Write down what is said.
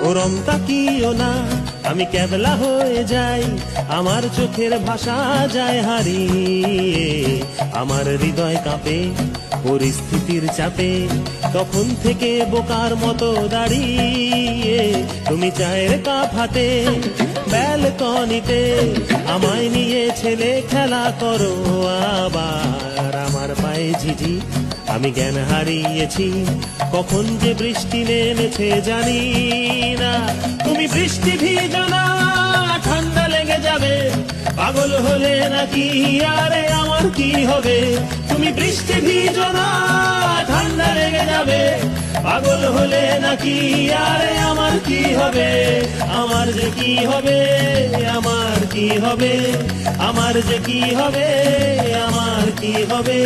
ওরম তাকিও না, আমি ক্যাবলা হয়ে যাই, আমার চোখের ভাষা যায় হারিয়ে, আমার হৃদয় কাঁপে পরিস্থিতির চাপে, তখন থেকে বোকার মতো দাঁড়িয়ে তুমি চায়ের কাপ হাতে ব্যালকনিতে আমায় নিয়ে ছেলে খেলা করো আবার। আমার পায়ে ঝিঝি, আমি জ্ঞান হারিয়েছি, কখন যে বৃষ্টি নেমেছে জানি না। তুমি বৃষ্টি ভিজো না, ঠান্ডা লেগে যাবে, পাগল হলে নাকি আরে আমার কি হবে? তুমি বৃষ্টি ভিজো না, ঠান্ডা লেগে যাবে, পাগল হলে নাকি আরে আমার কি হবে? আমার যে কি হবে, আমার কি হবে, আমার যে কি হবে, আমার কি হবে।